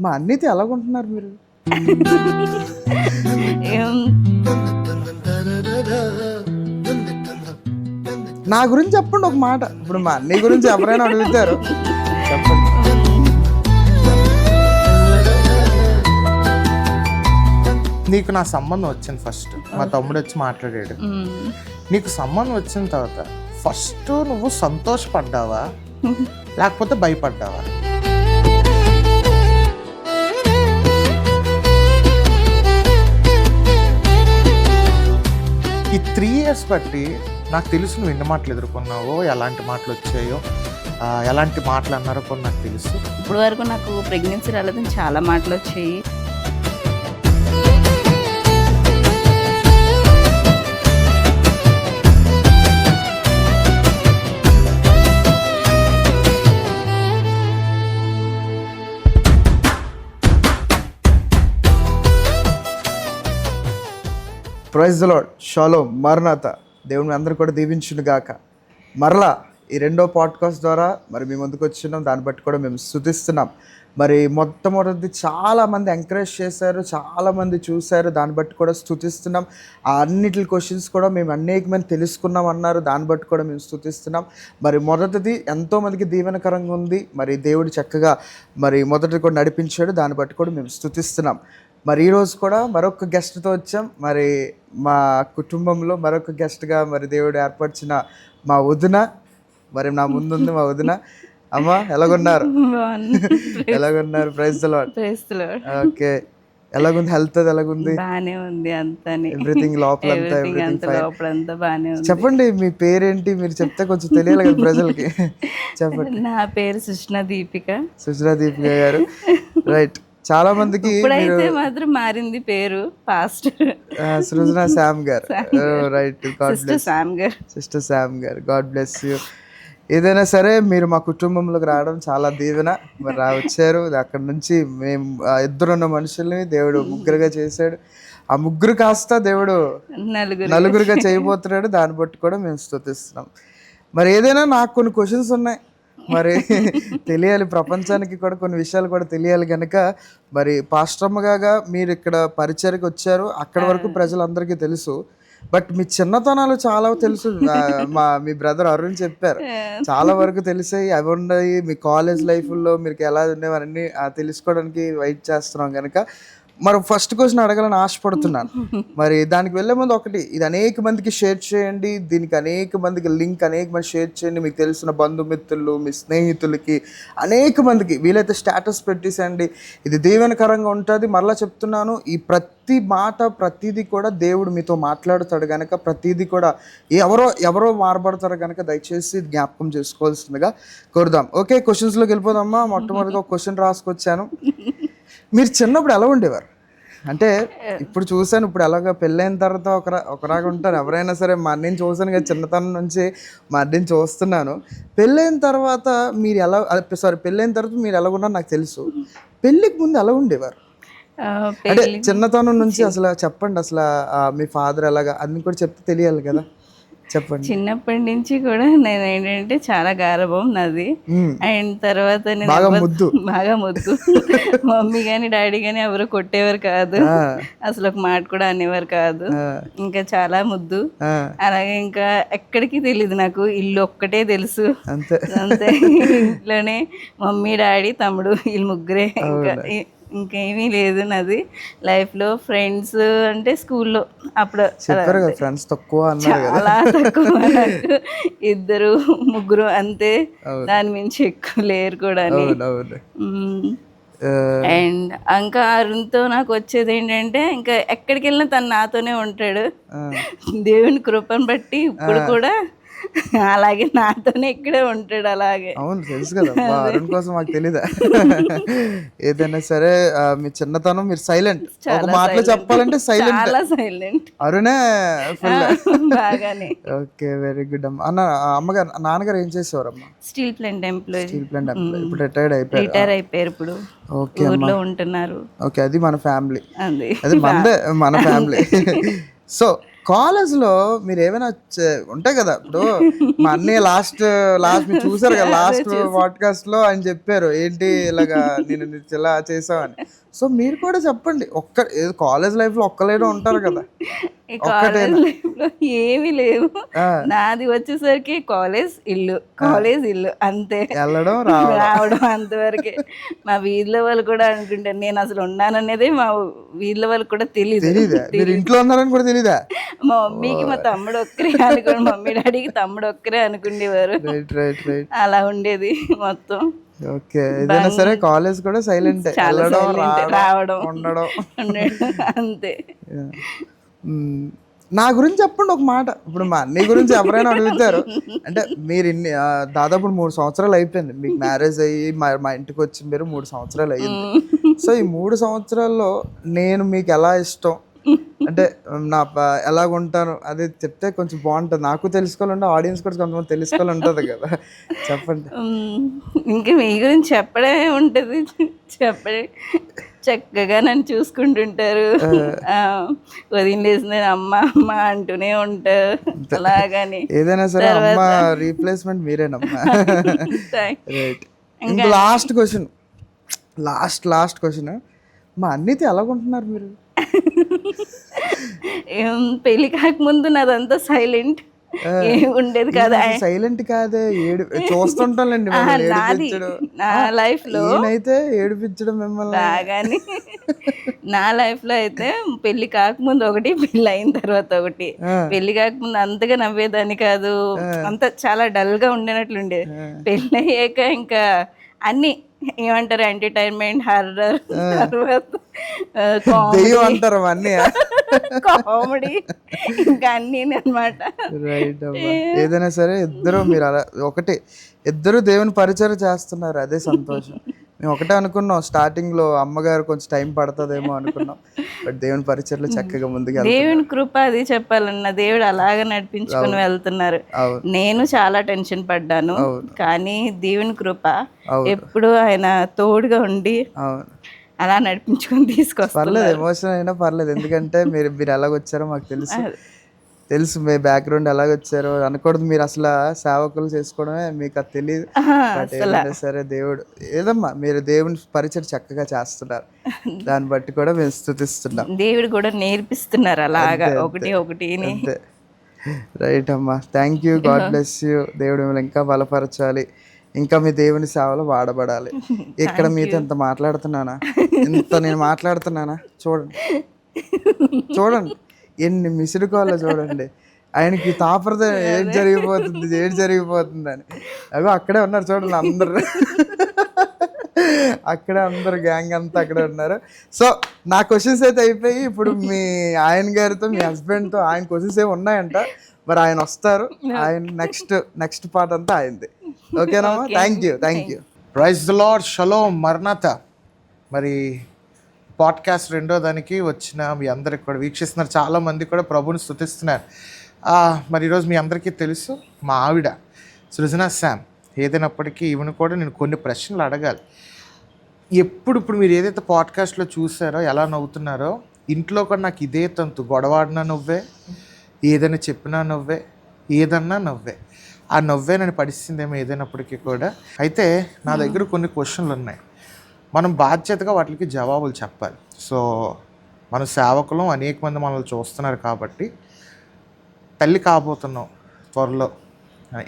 మా అన్నితో ఎలాగుంటున్నారు మీరు? నా గురించి చెప్పండి ఒక మాట. ఇప్పుడు మా అన్ని గురించి ఎవరైనా అడుగుతారు, చెప్పండి. నీకు నా సంబంధం వచ్చింది ఫస్ట్, మా తమ్ముడు వచ్చి మాట్లాడాడు. నీకు సంబంధం వచ్చిన తర్వాత ఫస్ట్ నువ్వు సంతోషపడ్డావా లేకపోతే భయపడ్డావా? ఈ 3 years బట్టి నాకు తెలుసు నువ్వు ఎన్ని మాటలు ఎదుర్కొన్నావో, ఎలాంటి మాటలు వచ్చాయో, ఎలాంటి మాటలు అన్నారో కూడా నాకు తెలుసు. ఇప్పుడు వరకు నాకు ప్రెగ్నెన్సీ రాలేదని చాలా మాటలు వచ్చాయి. ప్రైజ్ ది లార్డ్, షాలోమ్, మరణాత. దేవుని అందరూ కూడా దీవించును గాక. మరలా ఈ 2వ పాడ్కాస్ట్ ద్వారా మరి మేము ముందుకు వచ్చినాం, దాన్ని బట్టి కూడా మేము స్తుతిస్తున్నాం. మరి మొట్టమొదటిది చాలామంది ఎంకరేజ్ చేశారు, చాలామంది చూశారు, దాన్ని బట్టి కూడా స్తుతిస్తున్నాం. ఆ అన్నిటి క్వశ్చన్స్ కూడా మేము అనేకమంది తెలుసుకున్నాం అన్నారు, దాన్ని బట్టి కూడా మేము స్తుతిస్తున్నాం. మరి మొదటిది ఎంతోమందికి దీవెనకరంగా ఉంది, మరి దేవుడు చక్కగా మరి మొదటిది కూడా నడిపించాడు, దాన్ని బట్టి కూడా మేము స్తుతిస్తున్నాం. మరి ఈరోజు కూడా మరొక గెస్ట్తో వచ్చాం. మరి మా కుటుంబంలో మరొక గెస్ట్గా మరి దేవుడు ఏర్పరిచిన మా వదిన, మరి నా ముందుంది మా వదిన. అమ్మా ఎలాగున్నారు? ఎలాగున్నారు? Praise the Lord. ఓకే, ఎలాగుంది హెల్త్? ఎలాగుంది? బానే ఉంది, అంతా ఎవ్రీథింగ్ లోపల లోపలంతా బానే ఉంది. చెప్పండి మీ పేరేంటి? మీరు చెప్తే కొంచెం తెలియాలి కదా ప్రజలకి. చెప్పండి. నా పేరు సుష్నా దీపిక. సుష్నా దీపిక గారు, రైట్. చాలా మందికి ఇప్పుడైతే మాత్రం మారింది పేరు, పాస్ట్ సృజన శామ్ గారు, రైట్. సిస్టర్ శామ్ గారు, గాడ్ బ్లెస్ యూ. ఏదైనా సరే మీరు మా కుటుంబంలోకి రావడం చాలా దీవెన. మరి వచ్చారు, అక్కడ నుంచి మేము 2 ఉన్న మనుషుల్ని దేవుడు 3గా చేశాడు. ఆ 3 కాస్త దేవుడు 4గా చేయబోతున్నాడు, దాన్ని బట్టి కూడా మేము స్తుతిస్తున్నాం. మరి ఏదైనా నాకు కొన్ని క్వశ్చన్స్ ఉన్నాయి, మరి తెలియాలి, ప్రపంచానికి కూడా కొన్ని విషయాలు కూడా తెలియాలి కనుక మరి పాస్టర్మగా మీరు ఇక్కడ పరిచయకి వచ్చారు. అక్కడ వరకు ప్రజలందరికీ తెలుసు, బట్ మీ చిన్నతనాలు చాలా తెలుసు. మీ బ్రదర్ అరుణ్ చెప్పారు, చాలా వరకు తెలిసాయి, అవి ఉన్నాయి. మీ కాలేజ్ లైఫ్లో మీరు ఎలా ఉండేవారని తెలుసుకోవడానికి వెయిట్ చేస్తున్నాం కనుక మరి ఫస్ట్ క్వశ్చన్ అడగాలని ఆశపడుతున్నాను. మరి దానికి వెళ్ళే ముందు ఒకటి, ఇది అనేక మందికి షేర్ చేయండి, దీనికి అనేక మందికి లింక్ అనేక మంది షేర్ చేయండి. మీకు తెలిసిన బంధుమిత్రులు, మీ స్నేహితులకి, అనేక మందికి వీలైతే స్టేటస్ పెట్టేసండి. ఇది దీవెనకరంగా ఉంటుంది. మరలా చెప్తున్నాను, ఈ ప్రతి మాట ప్రతిదీ కూడా దేవుడు మీతో మాట్లాడుతాడు కనుక ప్రతిదీ కూడా ఎవరో మారబడతారు కనుక దయచేసి జ్ఞాపకం చేసుకోవాల్సిందిగా కోరుదాం. ఓకే, క్వశ్చన్స్లోకి వెళ్ళిపోదామా. మొట్టమొదటిగా ఒక క్వశ్చన్ రాసుకొచ్చాను. మీరు చిన్నప్పుడు ఎలా ఉండేవారు? అంటే ఇప్పుడు చూసాను, ఇప్పుడు ఎలాగ పెళ్ళైన తర్వాత ఒకలాగా ఉంటారు ఎవరైనా సరే. మా అన్నని చూసాను కదా, చిన్నతనం నుంచి మా అన్నని చూస్తున్నాను. పెళ్ళైన తర్వాత పెళ్ళైన తర్వాత మీరు ఎలా ఉన్నారో నాకు తెలుసు. పెళ్ళికి ముందు ఎలా ఉండేవారు? అంటే చిన్నతనం నుంచి అసలు చెప్పండి. అసలు మీ ఫాదర్ ఎలాగా అన్ని కూడా చెప్తే తెలియాలి కదా, చెప్పండి. చిన్నప్పటి నుంచి కూడా నేను ఏంటంటే చాలా గారాబం నాది. అండ్ తర్వాత నేను బాగా ముద్దు. మమ్మీ కానీ డాడీ కానీ ఎవరు కొట్టేవారు కాదు, అసలు ఒక మాట కూడా అనేవారు కాదు. ఇంకా చాలా ముద్దు. అలాగే ఇంకా ఎక్కడికి తెలియదు నాకు, ఇల్లు ఒక్కటే తెలుసు అంతే. ఇంట్లోనే మమ్మీ డాడీ తమ్ముడు వీళ్ళు 3. ఇంకేమీ లేదు నాది లైఫ్లో. ఫ్రెండ్స్ అంటే స్కూల్లో అప్పుడు ఫ్రెండ్స్ తక్కువ, చాలా తక్కువ, 2 3 అంతే, దాని మించి ఎక్కువ లేరు కూడా. అండ్ ఇంకా అరుణ్తో నాకు వచ్చేది ఏంటంటే, ఇంకా ఎక్కడికి వెళ్ళినా తను నాతోనే ఉంటాడు. దేవుని కృపను బట్టి ఇప్పుడు కూడా అలాగే నాతోనే ఇక్కడే ఉంటాడు. అలాగే అవును, తెలుసు కదా, అరుణ్ కోసం మాకు తెలీదా? ఏదైనా సరే మీ చిన్నతనం మీరు సైలెంట్, ఒక మాటలో చెప్పాలంటే సైలెంట్. అరుణే బాగానే. ఓకే, వెరీ గుడ్ అమ్మ. నాన్నగారు ఏం చేసేవారు అమ్మా? Steel plant employee. ఇప్పుడు రిటైర్ అయిపోయారు ఇప్పుడు. ఓకే, ఊర్లో ఉంటున్నారు. ఓకే, అది మన ఫ్యామిలీ, అది మన ఫ్యామిలీ. సో కాలేజ్లో మీరు ఏమైనా ఉంటాయి కదా, ఇప్పుడు మా అన్నయ్య లాస్ట్ మీరు చూసారు కదా, లాస్ట్ పాడ్కాస్ట్ లో ఆయన చెప్పారు ఏంటి ఇలాగా నేను ఇలా చేసామని. సో మీరు కూడా చెప్పండి, కాలేజ్ లైఫ్ లో ఒక్కలేడో ఉంటారు కదా. కాలేజ్ లైఫ్ లో ఏమీ లేవు. నాది వచ్చేసరికి కాలేజ్ ఇల్లు అంతే, వెళ్ళడం రావడం అంతవరకే. మా వీధిలో వాళ్ళు కూడా అనుకుంటారు నేను అసలు ఉన్నాననేది మా వీధిలో వాళ్ళకి కూడా తెలీదు. ఇంట్లో ఉన్నారని కూడా తెలీదా? మా మమ్మీకి మా తమ్ముడు ఒక్కరే అనుకోండి, మమ్మీ డాడీకి తమ్ముడు ఒక్కరే అనుకునేవారు. అలా ఉండేది మొత్తం. ఓకే, ఏదైనా సరే కాలేజ్ కూడా సైలెంట్, రావడం ఉండడం అంతే. నా గురించి చెప్పండి ఒక మాట. ఇప్పుడు మా అన్నయ్య గురించి ఎవరైనా అడుగుతారు అంటే, మీరు దాదాపు 3 సంవత్సరాలు అయిపోయింది మీకు మ్యారేజ్ అయ్యి, మా ఇంటికి వచ్చి మీరు 3 సంవత్సరాలు అయ్యింది. సో ఈ 3 సంవత్సరాల్లో నేను మీకు ఎలా ఇష్టం అంటే ఎలాగుంటాను అది చెప్తే కొంచెం బాగుంటుంది. నాకు తెలుసుకోవాలంటే ఆడియన్స్ కూడా కొంతమంది తెలుసుకోవాలి ఉంటుంది కదా, చెప్పండి. ఇంకా మీ గురించి చెప్పడే ఉంటుంది, చెప్పడే. చక్కగా నన్ను చూసుకుంటుంటారు, వదిలేసిన అమ్మ అమ్మ అంటూనే ఉంటారు. అలాగని ఏదైనా సరే అమ్మ రీప్లేస్మెంట్ మీరేనమ్మా. రైట్. ఇంకా లాస్ట్ క్వశ్చన్, మా అన్నితో ఎలాగుంటున్నారు మీరు? పెళ్లి కాకముందు నాదంతా సైలెంట్ ఉండేది కాదు. సైలెంట్ కాదే, చూస్తుంటానండి నా లైఫ్ లో అయితే ఏడిపించడం మిమ్మల్ని బాగానే. నా లైఫ్ లో అయితే పెళ్లి కాకముందు ఒకటి, పెళ్లి అయిన తర్వాత ఒకటి. పెళ్లి కాకముందు అంతగా నవ్వేదాన్ని కాదు, అంత చాలా డల్ గా ఉండేనట్లుండేది. పెళ్లి అయ్యాక ఇంకా అన్ని ఏమంటారు, ఎంటర్టైన్మెంట్, హర్రర్, తర్వాత కామెడీ, ఇంకా అన్ని అన్నమాట. రైట్ అమ్మా. ఏదైనా సరే మీరు అలా ఇద్దరు దేవుని పరిచయం చేస్తున్నారు, అదే సంతోషం. మేము ఒకటే అనుకున్నాం స్టార్టింగ్ లో, అమ్మగారు కొంచెం టైం పడుతుందేమో అనుకున్నాం, బట్ దేవుని పరిచయంలో చక్కగా ముందుగా దేవుని కృప అది చెప్పాలన్నా, దేవుడు అలాగా నడిపించుకుని వెళ్తున్నారు. నేను చాలా టెన్షన్ పడ్డాను, కానీ దేవుని కృప ఎప్పుడు ఆయన తోడుగా ఉండి అలా నడిపించుకొని తీసుకొస్తారు. పర్లేదు, ఎమోషన్ అయినా పర్లేదు, ఎందుకంటే మీరు ఎలాగొచ్చారో మాకు తెలుసు మీ బ్యాక్గ్రౌండ్ ఎలాగొచ్చారో అనకూడదు. మీరు అసలు సేవకులు చేసుకోవడమే మీకు అది తెలియదు. సరే దేవుడు ఏదమ్మా, మీరు దేవుని పరిచయం చక్కగా చేస్తున్నారు, దాన్ని బట్టి కూడా మేము స్తుతిస్తున్నాం. దేవుడు కూడా నేర్పిస్తున్నారు అలాగా ఒకటి. రైట్ అమ్మా, thank you, God bless you. దేవుడు మిమ్మల్ని ఇంకా బలపరచాలి, ఇంకా మీ దేవుని సేవలో వాడబడాలి. ఇక్కడ మీతో ఇంత నేను మాట్లాడుతున్నానా చూడండి ఎన్ని మిస్డ్ కాల్లో చూడండి. ఆయనకి తాపరత ఏం జరిగిపోతుంది అని. అగో అక్కడే ఉన్నారు చూడండి అందరు, అక్కడే అందరు గ్యాంగ్ అంతా అక్కడే ఉన్నారు. సో నా క్వశ్చన్స్ అయితే అయిపోయి, ఇప్పుడు మీ ఆయన గారితో, మీ హస్బెండ్తో ఆయన క్వశ్చన్స్ ఏమి ఉన్నాయంట, మరి ఆయన వస్తారు. ఆయన నెక్స్ట్ పార్ట్ అంతా అయింది. ఓకేనమ్మా, thank you. Praise the Lord, shalom, మరణత. మరి పాడ్కాస్ట్ 2వ దానికి వచ్చిన మీ అందరికి కూడా వీక్షిస్తున్నారు, చాలామంది కూడా ప్రభుని స్తుతిస్తున్నారు. మరి ఈరోజు మీ అందరికీ తెలుసు, మా ఆవిడ సృజన శామ్. ఏదైనప్పటికీ ఈవెన్ కూడా నేను కొన్ని ప్రశ్నలు అడగాలి. ఇప్పుడు మీరు ఏదైతే పాడ్కాస్ట్లో చూసారో, ఎలా నవ్వుతున్నారో, ఇంట్లో కూడా నాకు ఇదే తంతు. గొడవాడినా నవ్వే, ఏదైనా చెప్పినా నవ్వే, ఏదన్నా నవ్వే. ఆ నవ్వే నన్ను పడిస్తుందేమో ఏదైనప్పటికీ కూడా. అయితే నా దగ్గర కొన్ని క్వశ్చన్లు ఉన్నాయి, మనం బాధ్యతగా వాటికి జవాబులు చెప్పాలి. సో మన సేవకులు అనేక మంది మనల్ని చూస్తున్నారు కాబట్టి, తల్లి కాబోతున్నాం త్వరలో.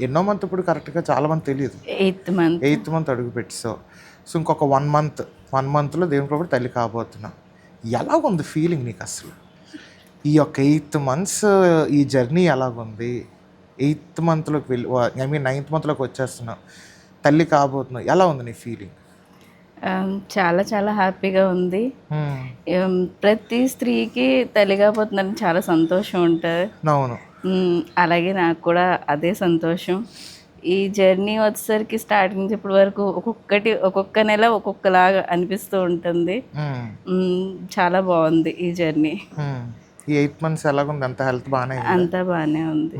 ఎన్నో మంత్ ఇప్పుడు కరెక్ట్గా చాలామంది తెలియదు, 8th మంత్ అడుగుపెట్టి. సో ఇంకొక 1 మంత్లో దేవుని ప్రభు తల్లి కాబోతున్నాం. ఎలా ఉంది ఫీలింగ్ నీకు అసలు? ఈ యొక్క 8 months ఈ జర్నీ ఎలాగుంది? 8th మంత్లోకి వెళ్ళి, 9th మంత్లోకి వచ్చేస్తున్నాం, తల్లి కాబోతున్నాం, ఎలా ఉంది నీ ఫీలింగ్? చాలా చాలా హ్యాపీగా ఉంది. ప్రతి స్త్రీకి తల్లి కాబోతుందని చాలా సంతోషం ఉంటుంది. అవును, అలాగే నాకు కూడా అదే సంతోషం. ఈ జర్నీ వచ్చేసరికి స్టార్టింగ్ నుంచి ఇప్పటి వరకు ఒక్కొక్క నెల ఒక్కొక్కలాగా అనిపిస్తూ ఉంటుంది. చాలా బాగుంది ఈ జర్నీ. ఈ 8 months ఎలాగుంది? అంత హెల్త్ అంతా బాగానే ఉంది.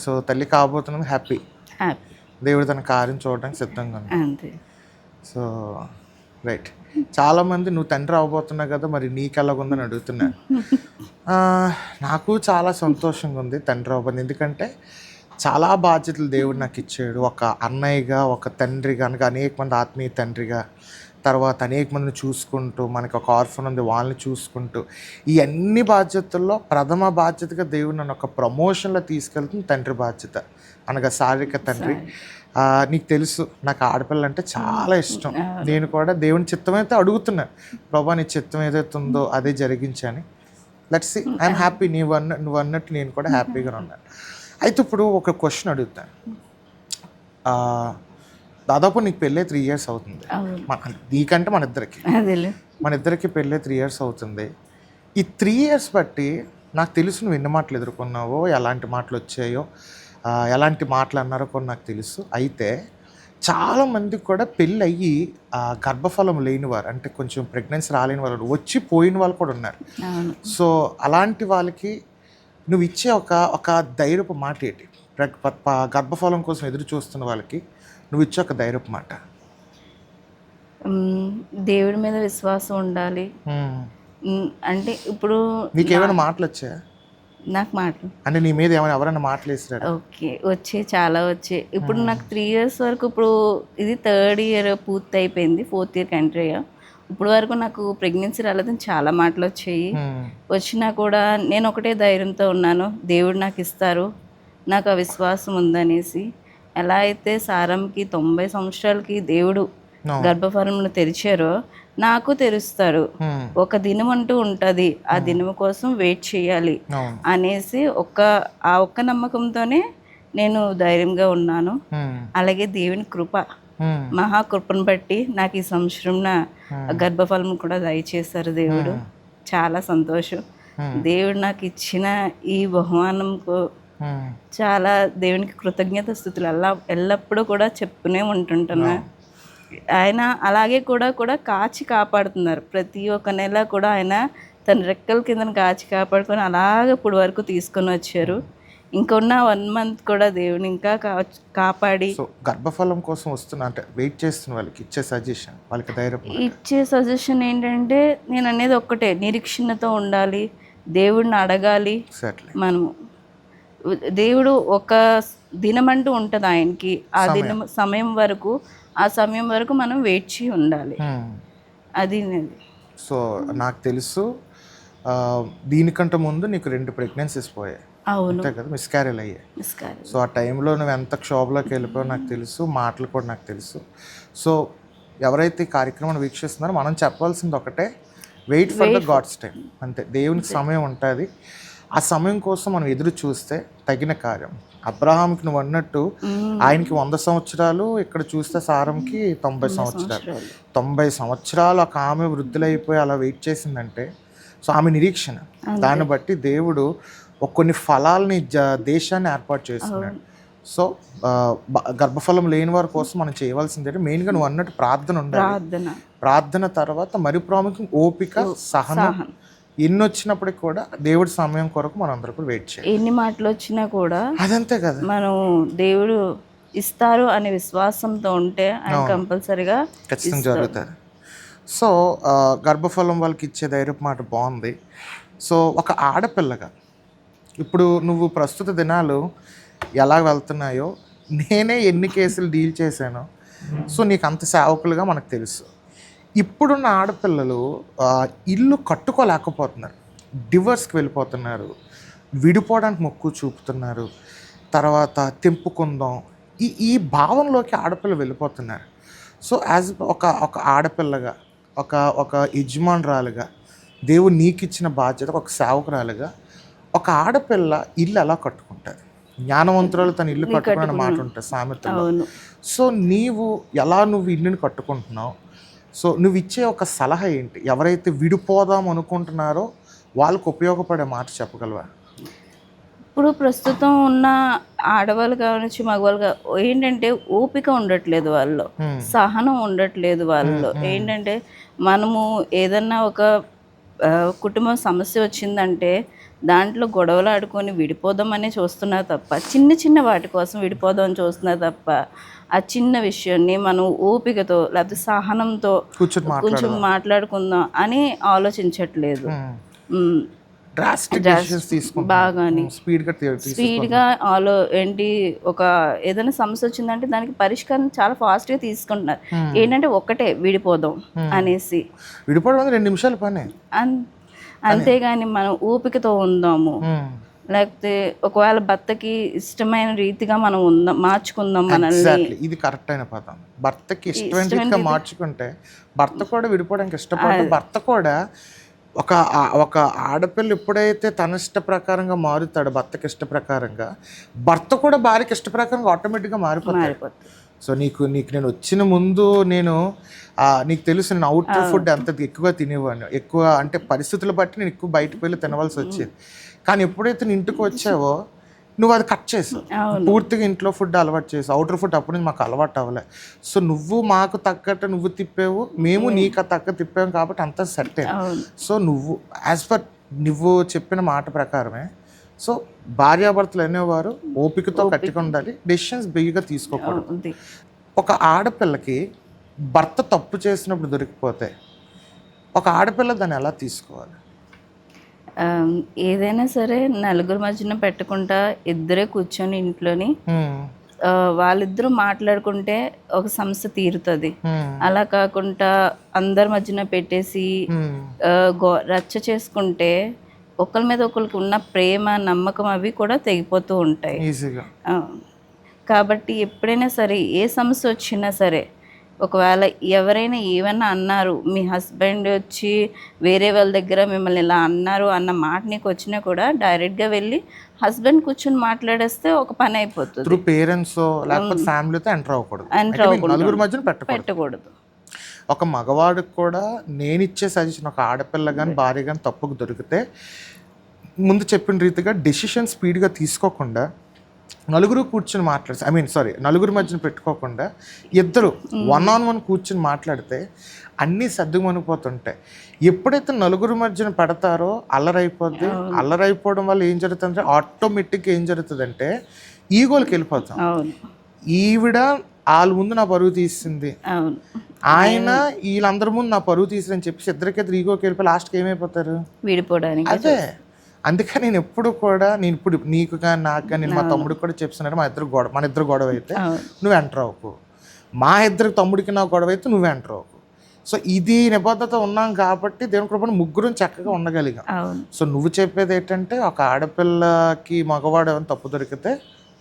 సో తల్లి కాబోతున్నాం, హ్యాపీ. దేవుడు తన కార్యం చూడడానికి సిద్ధంగా ఉంది. అంతే. So right. చాలామంది నువ్వు తండ్రి అవ్వబోతున్నావు కదా, మరి నీకు ఎలాగుందని అడుగుతున్నారు. నాకు చాలా సంతోషంగా ఉంది తండ్రి అవ్వబోతుంది. ఎందుకంటే చాలా బాధ్యతలు దేవుడు నాకు ఇచ్చాడు. ఒక అన్నయ్యగా, ఒక తండ్రిగా, అనగా అనేక మంది ఆత్మీయ తండ్రిగా, తర్వాత అనేక మందిని చూసుకుంటూ, మనకి ఒక ఆర్ఫన్ ఉంది వాళ్ళని చూసుకుంటూ, ఈ అన్ని బాధ్యతల్లో ప్రథమ బాధ్యతగా దేవుడు నన్ను ఒక ప్రమోషన్లో తీసుకెళ్తుంది తండ్రి బాధ్యత, అనగా శారీరక తండ్రి. నీకు తెలుసు నాకు ఆడపిల్ల అంటే చాలా ఇష్టం. నేను కూడా దేవుని చిత్తం అయితే అడుగుతున్నాను, ప్రభా నీ చిత్తం ఏదైతే ఉందో అదే జరిగించని. Let's see, I'm happy. నువ్వు అన్నట్టు నేను కూడా హ్యాపీగా ఉన్నాను. అయితే ఇప్పుడు ఒక క్వశ్చన్ అడుగుతాను. దాదాపు నీకు పెళ్ళే 3 years అవుతుంది. నీకంటే మన ఇద్దరికి పెళ్ళే 3 years అవుతుంది. ఈ 3 years బట్టి నాకు తెలుసు నువ్వు ఎన్ని మాటలు ఎదుర్కొన్నావో, ఎలాంటి మాటలు వచ్చాయో, ఎలాంటి మాటలు అన్నారో కూడా నాకు తెలుసు. అయితే చాలామందికి కూడా పెళ్ళి అయ్యి గర్భఫలం లేని వారు, అంటే కొంచెం ప్రెగ్నెన్సీ రాలేని వాళ్ళు, వచ్చి పోయిన వాళ్ళు కూడా ఉన్నారు. సో అలాంటి వాళ్ళకి నువ్వు ఇచ్చే ఒక ధైర్యపు మాట ఏంటి? గర్భఫలం కోసం ఎదురు చూస్తున్న వాళ్ళకి నువ్వు ఇచ్చే ఒక ధైర్యపు మాట. దేవుడి మీద విశ్వాసం ఉండాలి. అంటే ఇప్పుడు నీకేమైనా మాటలు వచ్చాయా? నాకు మాటలు అంటే నీ మీద ఎవరైనా మాటలు వేసారు? ఓకే, వచ్చే చాలా వచ్చాయి. ఇప్పుడు నాకు 3 years వరకు, ఇప్పుడు ఇది 3rd year పూర్తి అయిపోయింది, 4th year ఎంటర్ అయ్యా. ఇప్పుడు వరకు నాకు ప్రెగ్నెన్సీ రాలేదని చాలా మాటలు వచ్చాయి. వచ్చినా కూడా నేను ఒకటే ధైర్యంతో ఉన్నాను, దేవుడు నాకు ఇస్తారు, నాకు ఆ విశ్వాసం ఉందనేసి. ఎలా అయితే సారంకి 90 సంవత్సరాలకి దేవుడు గర్భఫలమును తెరిచారో నాకు తెరుస్తారు. ఒక దినం అంటూ ఉంటుంది, ఆ దినం కోసం వెయిట్ చేయాలి అనేసి ఆ ఒక్క నమ్మకంతోనే నేను ధైర్యంగా ఉన్నాను. అలాగే దేవుని కృప, మహాకృపను బట్టి నాకు ఈ సంవత్సరం గర్భఫలం కూడా దయచేశారు దేవుడు. చాలా సంతోషం. దేవుడు నాకు ఇచ్చిన ఈ బహుమానంకు చాలా దేవునికి కృతజ్ఞత స్తుతులు ఎల్లప్పుడూ కూడా చెప్పుకునే ఉంటుంటున్నా. ఆయన అలాగే కూడా కాచి కాపాడుతున్నారు. ప్రతి ఒక్క నెల కూడా ఆయన తన రెక్కల కింద కాచి కాపాడుకొని అలాగే ఇప్పుడు వరకు తీసుకొని వచ్చారు. ఇంకొన్న 1 month కూడా దేవుని ఇంకా కాపాడి. సో గర్భఫలం కోసం వస్తున్నా అంటే వెయిట్ చేస్తున్న వాళ్ళకి ఇచ్చే సజెషన్, వాళ్ళకి ధైర్యం ఇచ్చే సజెషన్ ఏంటంటే, నేను అనేది ఒక్కటే, నిరీక్షణతో ఉండాలి, దేవుడిని అడగాలి. మనము దేవుడు ఒక దినం అంటూ ఉంటుంది ఆయనకి, ఆ దినం ఆ సమయం వరకు మనం వెయిట్ చేయి ఉండాలి. అది సో నాకు తెలుసు దీనికంటే ముందు నీకు 2 pregnancies పోయాయి. అవును కదా, మిస్క్యారేజ్ అయ్యాయి. సో ఆ టైంలో నువ్వు ఎంత క్షోభలోకి వెళ్ళిపోయావు నాకు తెలుసు, మాటలు కూడా నాకు తెలుసు. సో ఎవరైతే ఈ కార్యక్రమాన్ని వీక్షిస్తున్నారో మనం చెప్పాల్సింది ఒకటే, wait for the god's time. అంతే, దేవునికి సమయం ఉంటుంది. ఆ సమయం కోసం మనం ఎదురు చూస్తే తగిన కార్యం. అబ్రహాంకి నువ్వు అన్నట్టు ఆయనకి 100 సంవత్సరాలు, ఇక్కడ చూస్తే సారంకి 90 సంవత్సరాలు. 90 సంవత్సరాలు ఒక ఆమె వృద్ధులైపోయి అలా వెయిట్ చేసిందంటే, సో ఆమె నిరీక్షణ, దాన్ని బట్టి దేవుడు కొన్ని ఫలాల్ని దేశాన్ని ఏర్పాటు చేస్తున్నాడు. సో గర్భఫలం లేని వారి కోసం మనం చేయవలసింది ఏంటంటే, మెయిన్గా నువ్వు అన్నట్టు ప్రార్థన ఉండాలి. ప్రార్థన తర్వాత మరి ప్రాముఖ్యం ఓపిక, సహనం. ఎన్ని వచ్చినప్పటికి కూడా దేవుడి సమయం కొరకు మనం అందరూ కూడా వెయిట్ చేయాలి. ఎన్ని మాటలు వచ్చినా కూడా అదంతే కదా, మనం దేవుడు ఇస్తారు అనే విశ్వాసంతో ఉంటే ఆయన కంపల్సరీగా ఖచ్చితంగా జరుగుతుంది. సో గర్భఫలం వాళ్ళకి ఇచ్చే ధైర్యపు మాట బాగుంది. సో ఒక ఆడపిల్లగా ఇప్పుడు నువ్వు ప్రస్తుత దినాలు ఎలా వెళ్తున్నాయో, నేనే ఎన్ని కేసులు డీల్ చేశానో, సో నీకు అంత సేవకులుగా మనకు తెలుసు. ఇప్పుడున్న ఆడపిల్లలు ఇల్లు కట్టుకోలేకపోతున్నారు, డివోర్స్కి వెళ్ళిపోతున్నారు, విడిపోవడానికి మొక్కు చూపుతున్నారు, తర్వాత తెంపుకుందాం ఈ భావనలోకి ఆడపిల్లలు వెళ్ళిపోతున్నారు. సో యాజ్ ఒక ఆడపిల్లగా, ఒక యజమానురాలుగా, దేవుడు నీకు ఇచ్చిన బాధ్యత, ఒక సేవకురాలుగా, ఒక ఆడపిల్ల ఇల్లు ఎలా కట్టుకుంటుంది? జ్ఞానవంతురాలు తన ఇల్లు కట్టుకునే మాట ఉంటుంది సామెతలో. సో నువ్వు ఇల్లుని కట్టుకుంటున్నావు, సో నువ్వు ఇచ్చే ఒక సలహా ఏంటి? ఎవరైతే విడిపోదాం అనుకుంటున్నారో వాళ్ళకు ఉపయోగపడే మాట చెప్పగలవా? ఇప్పుడు ప్రస్తుతం ఉన్న ఆడవాళ్ళు కావచ్చు, మగవాళ్ళు ఏంటంటే ఓపిక ఉండట్లేదు వాళ్ళు, సహనం ఉండట్లేదు వాళ్ళు. ఏంటంటే మనము ఏదన్నా ఒక కుటుంబం సమస్య వచ్చిందంటే దాంట్లో గొడవలు ఆడుకొని విడిపోదామనే చూస్తున్నారు తప్ప, చిన్న చిన్న వాటి కోసం విడిపోదామని చూస్తున్నారు తప్ప, ఆ చిన్న విషయాన్ని మనం ఓపికతో లేకపోతే సహనంతో కొంచెం మాట్లాడుకుందాం అని ఆలోచించట్లేదు. బాగాని స్పీడ్గా ఏంటి ఒక ఏదైనా సమస్య వచ్చిందంటే దానికి పరిష్కారం చాలా ఫాస్ట్గా తీసుకుంటున్నారు. ఏంటంటే ఒక్కటే విడిపోదాం అనేసి, విడిపోవడం 2 నిమిషాల పని, అంతేగాని మనం ఓపికతో ఉందాము. లేకపోతే ఒకవేళ భర్తకి ఇష్టమైన రీతిగా మనం మార్చుకుందాం మనల్ని. ఇది కరెక్ట్ అయిన పదం. భర్తకి ఇష్టమైన రీతిగా మార్చుకుంటే భర్త కూడా విడిపోవడానికి ఇష్టపడతాడు. భర్త కూడా ఒక ఆడపిల్ల ఎప్పుడైతే తన ఇష్ట ప్రకారంగా మారుతాడో, భర్తకి ఇష్ట ప్రకారంగా, భర్త కూడా భార్యకి ఇష్ట ప్రకారంగా ఆటోమేటిక్గా మారిపోతాడు. సో నీకు నేను వచ్చిన ముందు నీకు తెలుసు నేను అవుటర్ ఫుడ్ అంత ఎక్కువగా తినేవాడిని. ఎక్కువ అంటే పరిస్థితులు బట్టి నేను ఎక్కువ బయటకు వెళ్ళి తినవలసి వచ్చేది. కానీ ఎప్పుడైతే నేను ఇంటికి వచ్చావో నువ్వు అది కట్ చేసావు, పూర్తిగా ఇంట్లో ఫుడ్ అలవాటు చేసావు. అవుటర్ ఫుడ్ అప్పుడు నుంచి మాకు అలవాటు అవ్వలే. సో నువ్వు మాకు తగ్గట్టు నువ్వు తిప్పావు, మేము నీకు తగ్గ తిప్పాము, కాబట్టి అంతా సెట్ అయింది. సో నువ్వు యాజ్ పర్ నువ్వు చెప్పిన మాట ప్రకారమే. సో భార్యాభర్తలు అనేవారు ఓపికతో కట్టుగా ఉండాలి, డెసిషన్స్ బిగ్గా తీసుకోకూడదు. ఒక ఆడపిల్లకి భర్త తప్పు చేసినప్పుడు దొరికిపోతే ఒక ఆడపిల్ల దాన్ని ఎలా తీసుకోవాలి? ఏదైనా సరే నలుగురు మధ్యన పెట్టకుండా ఇద్దరే కూర్చొని ఇంట్లోని వాళ్ళిద్దరూ మాట్లాడుకుంటే ఒక సమస్య తీరుతుంది. అలా కాకుండా అందరి మధ్యన పెట్టేసి రచ్చ చేసుకుంటే ఒకరి మీద ఒకరికి ఉన్న ప్రేమ, నమ్మకం అవి కూడా తెగిపోతూ ఉంటాయి. కాబట్టి ఎప్పుడైనా సరే ఏ సమస్య వచ్చినా సరే, ఒకవేళ ఎవరైనా ఏమన్నా అన్నారు, మీ హస్బెండ్ వచ్చి వేరే వాళ్ళ దగ్గర మిమ్మల్ని ఇలా అన్నారు అన్న మాట నీకు వచ్చినా కూడా డైరెక్ట్గా వెళ్ళి హస్బెండ్ కూర్చొని మాట్లాడేస్తే ఒక పని అయిపోతుంది. పేరెంట్స్ లేకపోతే ఫ్యామిలీతో ఎంటర్ అవ్వకూడదు, నలుగురు మధ్యన పెట్టకూడదు. ఒక మగవాడికి కూడా నేను ఇచ్చే సజెషన్, ఒక ఆడపిల్ల కానీ భార్య కానీ తప్పుకు దొరికితే ముందు చెప్పిన రీతిగా డెసిషన్ స్పీడ్గా తీసుకోకుండా నలుగురు కూర్చొని నలుగురు మధ్యన పెట్టుకోకుండా ఇద్దరు 1-on-1 కూర్చొని మాట్లాడితే అన్నీ సర్దుమనిపోతుంటాయి. ఎప్పుడైతే నలుగురు మధ్యన పెడతారో అల్లరైపోద్ది. అల్లరైపోవడం వల్ల ఏం జరుగుతుందంటే ఆటోమేటిక్గా ఏం జరుగుతుందంటే ఈగోలకి వెళ్ళిపోతాం. ఈవిడ వాళ్ళ ముందు నా పరువు తీసింది, ఆయన వీళ్ళందరి ముందు నా పరువు తీసిందని చెప్పేసి ఇద్దరికిద్దరు ఈగోకి వెళ్ళిపోయి లాస్ట్కి ఏమైపోతారు? విడిపోవడానికి. అదే అందుకని నేను ఎప్పుడు కూడా ఇప్పుడు నీకు కానీ నాకు కానీ నేను మా తమ్ముడికి కూడా చెప్తున్నాడు, మన ఇద్దరు గొడవ అయితే నువ్వు ఎంటర్ అవ్వకు, మా ఇద్దరు తమ్ముడికి నా గొడవ అయితే నువ్వు ఎంటర్ అవ్వకు. సో ఇది నిబద్ధత ఉన్నాం కాబట్టి దేవుని కృపను ముగ్గురు చక్కగా ఉండగలిగాం. సో నువ్వు చెప్పేది ఏంటంటే ఒక ఆడపిల్లకి మగవాడు ఏమైనా తప్పు దొరికితే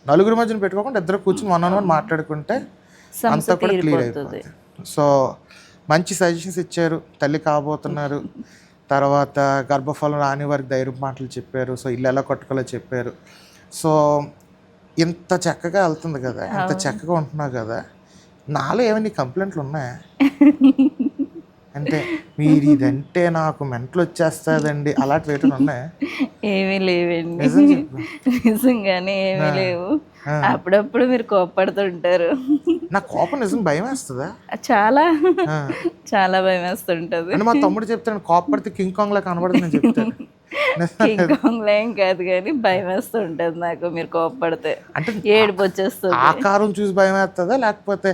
నలుగురు మధ్యన పెట్టుకోకుండా ఇద్దరు కూర్చొని 1-on-1 మాట్లాడుకుంటే అంతా కూడా క్లియర్ అయిపోతుంది. సో మంచి సజెషన్స్ ఇచ్చారు. తల్లి కాబోతున్నారు, తర్వాత గర్భఫలం రాని వారికి ధైర్యం మాటలు చెప్పారు. సో ఇల్లు ఎలా కట్టుకోవాలో చెప్పారు. సో ఇంత చక్కగా వెళ్తుంది కదా, ఇంత చక్కగా ఉంటున్నావు కదా, నాలో ఏమైనా కంప్లైంట్లు ఉన్నాయా? అంటే మీరు ఇదంటే నాకు మెంటలు వచ్చేస్తుందండి అలాంటి వేటలు ఉన్నాయా? ఏమీ లేవండి, నిజంగానే ఏమీ లేవు. అప్పుడప్పుడు మీరు కోపడుతుంటారు. నా కోపం నిజం భయం వేస్తుందా? చాలా చాలా భయం వేస్తుంటది. మా తమ్ముడు చెప్తాను కోపడితే కింగ్ కాంగ్ లా కనబడుతుంది నేను చెప్తాను. కింగ్ కాంగ్ లా ఏం కాదు కానీ భయం వేస్తుంటది నాకు. మీరు కోపడితే అంటే ఏడుపు వచ్చేస్తుంది. ఆకారం చూసి భయం వేస్తుందా లేకపోతే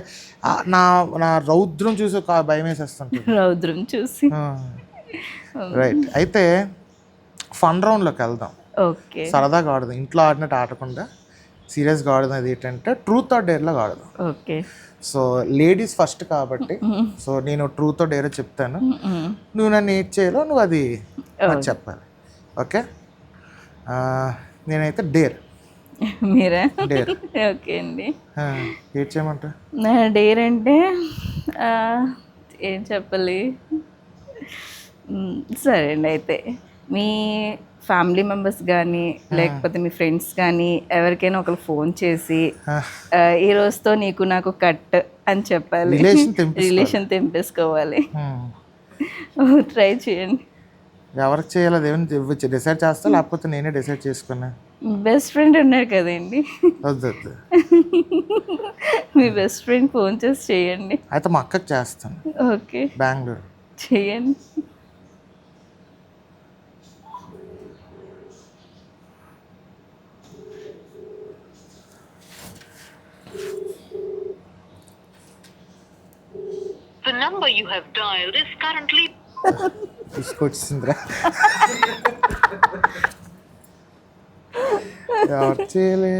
నా రౌద్రం చూసి భయం వేసేస్తుంటుంది? రౌద్రం చూసి. రైట్, అయితే ఫన్ రౌండ్లోకి వెళ్దాం. ఓకే, సరదాగా ఆడదాం, ఇంట్లో ఆడినట్టు ఆడకుండా సీరియస్గా ఆడదాం. అది ఏంటంటే ట్రూత్ ఆర్ డేర్లో ఆడదాం. ఓకే, సో లేడీస్ ఫస్ట్ కాబట్టి సో నేను ట్రూత్ ఆర్ డేర్ చెప్తాను, నువ్వు నన్ను ఏం చేయాలో నువ్వు అది చెప్పాలి. ఓకే, నేనైతే డేర్. మీరా? డేర్. ఓకే అండి, ఏం చేయమంటా? నా డేర్ అంటే ఏం చెప్పాలి? సరే అండి, అయితే మీ ఫ్యామిలీ మెంబర్స్ కానీ లేకపోతే మీ ఫ్రెండ్స్ కానీ ఎవరికైనా ఒకరు ఫోన్ చేసి ఈ రోజుతో నీకు నాకు కట్ అని చెప్పాలి, రిలేషన్ తెంపేసుకోవాలి. ట్రై చేయండి. ఎవరికి చేయాలి అదేమని డిసైడ్ చేస్తా లేకపోతే నేనే డిసైడ్ చేసుకున్నా? బెస్ట్ ఫ్రెండ్ ఉన్నారు కదండి, మీ బెస్ట్ ఫ్రెండ్ ఫోన్ చేసి చేయండి. అయితే మా అక్కకి చేస్తాను. ఓకే, బెంగళూరు చేయండి. number you have dialed is currently తీసుకొచ్చిందిరా ఎవరు చేయలే.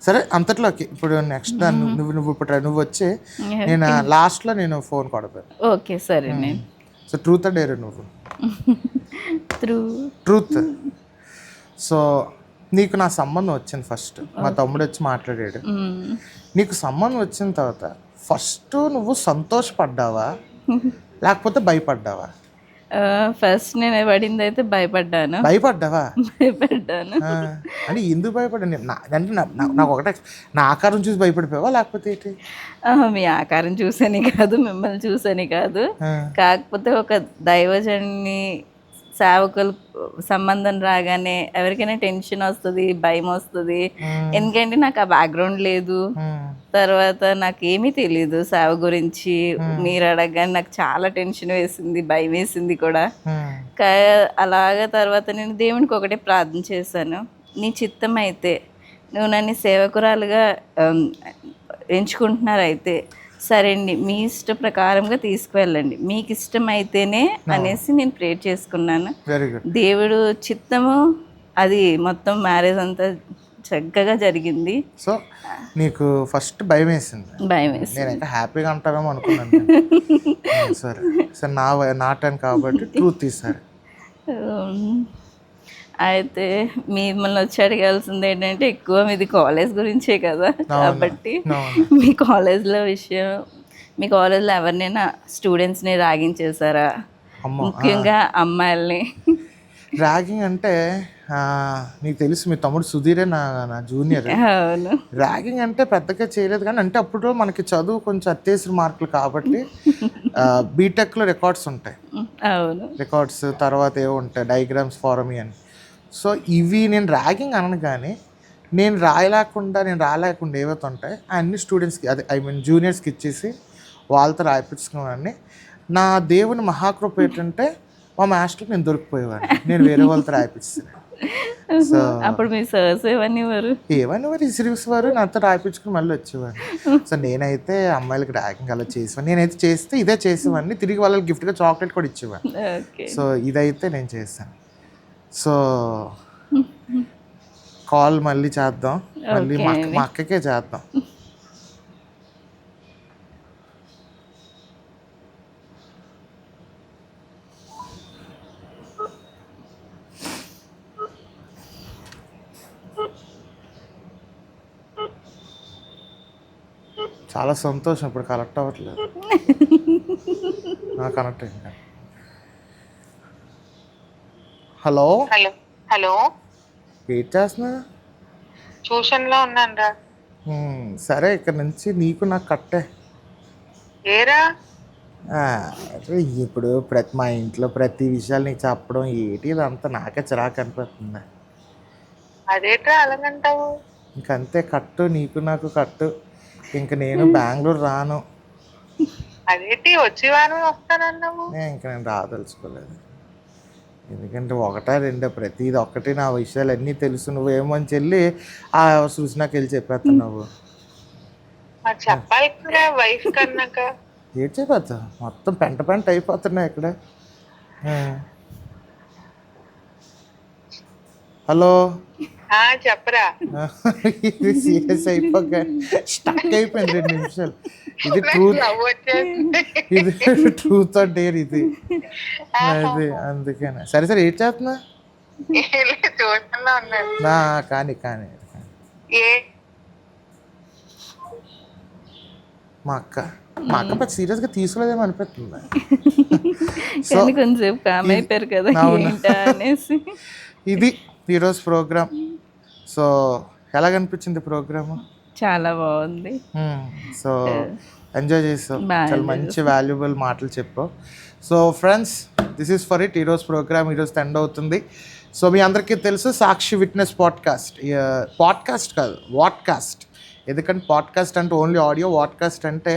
సరే అంతట్లోకి ఇప్పుడు నెక్స్ట్ నువ్వు ఇప్పుడు నువ్వు వచ్చి నేను లాస్ట్లో నేను ఫోన్ కొడతాను. ఓకే సరే. నేను సో ట్రూత్ డేర్ నువ్వు ట్రూత్. సో నీకు నా సంబంధం వచ్చింది ఫస్ట్, మా తమ్ముడు వచ్చి మాట్లాడాడు. నీకు సంబంధం వచ్చిన తర్వాత ఫస్ట్ నువ్వు సంతోషపడ్డావా లేకపోతే భయపడ్డావా? ఫస్ట్ నేను పడింది అయితే భయపడ్డాను. భయపడ్డావా? భయపడ్డాను. అంటే ఎందుకు భయపడ్డాను అంటే నాకు ఒకటే, నా ఆకారం చూసి భయపడిపోయావా లేకపోతే ఏంటి? మీ ఆకారం చూసని కాదు, మిమ్మల్ని చూసని కాదు, కాకపోతే ఒక దైవజన్ని సేవకులు సంబంధం రాగానే ఎవరికైనా టెన్షన్ వస్తుంది, భయం వస్తుంది. ఎందుకంటే నాకు ఆ బ్యాక్గ్రౌండ్ లేదు, తర్వాత నాకు ఏమీ తెలీదు సేవ గురించి. మీరు అడగగానే నాకు చాలా టెన్షన్ వేసింది, భయం వేసింది కూడా. అలాగా తర్వాత నేను దేవునికి ఒకటే ప్రార్థన చేశాను, నీ చిత్తం అయితే నువ్వు నన్ను సేవకురాలుగా ఎంచుకుంటున్నారైతే సరే అండి, మీ ఇష్ట ప్రకారంగా తీసుకువెళ్ళండి, మీకు ఇష్టం అయితేనే అనేసి నేను ప్రేర్ చేసుకున్నాను. దేవుడు చిత్తము అది మొత్తం మ్యారేజ్ అంతా చక్కగా జరిగింది. సో నీకు ఫస్ట్ భయం వేసింది? భయం వేసింది. నేనైతే హ్యాపీగా అంటారేమో అనుకున్నాను. సరే సరే, నా టైం కాబట్టి ట్రూత్ తీసారు. అయితే మిమ్మల్ని వచ్చి అడగాల్సింది ఏంటంటే, ఎక్కువ మీది కాలేజ్ గురించే కదా, కాబట్టి మీ కాలేజ్లో విషయం, మీ కాలేజ్లో ఎవరినైనా స్టూడెంట్స్ని ర్యాగింగ్ చేశారా, ముఖ్యంగా అమ్మాయిల్ని? ర్యాగింగ్ అంటే నీకు తెలుసు, మీ తమ్ముడు సుధీరే నా జూనియర్. అవును. ర్యాగింగ్ అంటే పెద్దగా చేయలేదు, కానీ అంటే అప్పుడు మనకి చదువు కొంచెం అత్యవసర మార్కులు కాబట్టి బీటెక్లో రికార్డ్స్ ఉంటాయి. అవును, రికార్డ్స్ తర్వాత ఏవో ఉంటాయి, డయాగ్రామ్స్, ఫారమీ అని. సో ఇవి నేను ర్యాగింగ్ అనను, కానీ నేను రాలేకుండా ఏవైతే ఉంటాయి అన్ని స్టూడెంట్స్కి, అదే జూనియర్స్కి ఇచ్చేసి వాళ్ళతో రాయిపించుకునేవాడిని. నా దేవుని మహాకృప ఏంటంటే మా మాస్టర్కి నేను దొరికిపోయేవాడిని, నేను వేరే వాళ్ళతో రాయిపిస్తాను. సో అప్పుడు మీ సర్స్ ఏమని ఇసిరిసేవారు, నాతో రాయిపించుకుని మళ్ళీ వచ్చేవారు. సో నేనైతే అమ్మాయిలకి ర్యాగింగ్ అలా చేసేవాడిని. నేనైతే చేస్తే ఇదే చేసేవాడిని, తిరిగి వాళ్ళకి గిఫ్ట్గా చాక్లెట్ కూడా ఇచ్చేవాడిని. సో ఇదైతే నేను చేశాను. సో కాల్ మళ్ళీ చేద్దాం, మళ్ళీ మా అక్కకే చేద్దాం. చాలా సంతోషం, ఇప్పుడు కనెక్ట్ అవ్వట్లేదు. కనెక్ట్ అయింది. హలో హలో, వెయిట్ చేస్తున్నా, ట్యూషన్లో ఉన్నాను రా. సరే, ఇక్కడ నుంచి నీకు నాకు కట్టే. ఏరా ఇప్పుడు మా ఇంట్లో ప్రతి విషయాలు నీకు చెప్పడం ఏంటి, ఇదంతా నాకే చిరాకు అనిపిస్తుంది. అదేట్రా అలాగంటావు? ఇంకంతే, కట్టు, నీకు నాకు కట్టు. ఇంక నేను బెంగళూరు రాను. అదేంటి వచ్చి వారం వస్తానన్నావు? ఇంక నేను రాదలుచుకోలేదు, ఎందుకంటే ఒకటా రెండో ప్రతిది ఒక్కటి నా విషయాలు అన్నీ తెలుసు. నువ్వేమో అని చెల్లి ఆ చూసినాకి వెళ్ళి చెప్పేస్తున్నావు. చెప్పాలి కదా వైఫ్ కన్నాక. ఏం చెప్పేస్తా, మొత్తం పెంట అయిపోతున్నాయి ఇక్కడ. హలో, చెప్పరా. ఇది సీరియస్ అయిపోక స్టక్ అయిపోయింది 2 నిమిషాలు. ఇది ట్రూత్, ఇది ట్రూత్ ఆర్ డేర్ ఇది. అది అందుకనే. సరే సరే, ఏం చేస్తున్నా? కానీ మా అక్క పెద్ద సీరియస్గా తీసుకోలేదేమో అనిపిస్తుంది. ఇది ఈరోజు ప్రోగ్రామ్. So ఎలాగనిపించింది programme? చాలా బాగుంది. సో ఎంజాయ్ చేస్తాం, చాలా మంచి వాల్యుబుల్ మాటలు చెప్పావు. So friends, this is for it. ఈరోజు ప్రోగ్రామ్ ఈరోజు ఎండ్ అవుతుంది. సో మీ అందరికీ తెలుసు, సాక్షి విట్నెస్ పాడ్కాస్ట్ కాదు, వాడ్కాస్ట్. ఎందుకంటే పాడ్కాస్ట్ అంటే ఓన్లీ ఆడియో, వాడ్కాస్ట్ అంటే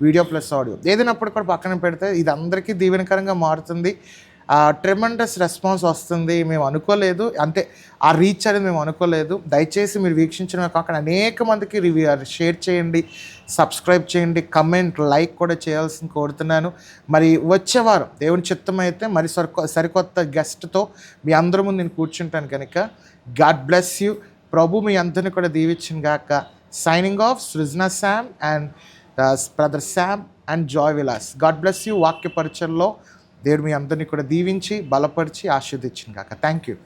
వీడియో ప్లస్ ఆడియో. ఏదైనప్పుడు కూడా పక్కన పెడితే ఇది అందరికీ దీవెనకరంగా మారుతుంది. ట్రెమండస్ రెస్పాన్స్ వస్తుంది, మేము అనుకోలేదు, అంటే ఆ రీచ్ అనేది మేము అనుకోలేదు. దయచేసి మీరు వీక్షించడమే కాకుండా అనేక మందికి షేర్ చేయండి, సబ్స్క్రైబ్ చేయండి, కమెంట్, లైక్ కూడా చేయాల్సింది కోరుతున్నాను. మరి వచ్చే వారం దేవుని చిత్తం అయితే మరి సరికొత్త గెస్ట్తో మీ అందరి ముందు నేను కూర్చుంటాను కనుక గాడ్ బ్లెస్ యూ. ప్రభు మీ అందరిని కూడా దీవించిన గాక. Signing off Srujana Sam and brother Sam and Joy Vilas. God bless you. వాక్య పరిచయంలో దేవుడు మీ అందరినీ కూడా దీవించి బలపరిచి ఆశీర్వదించిన గాక. Thank you.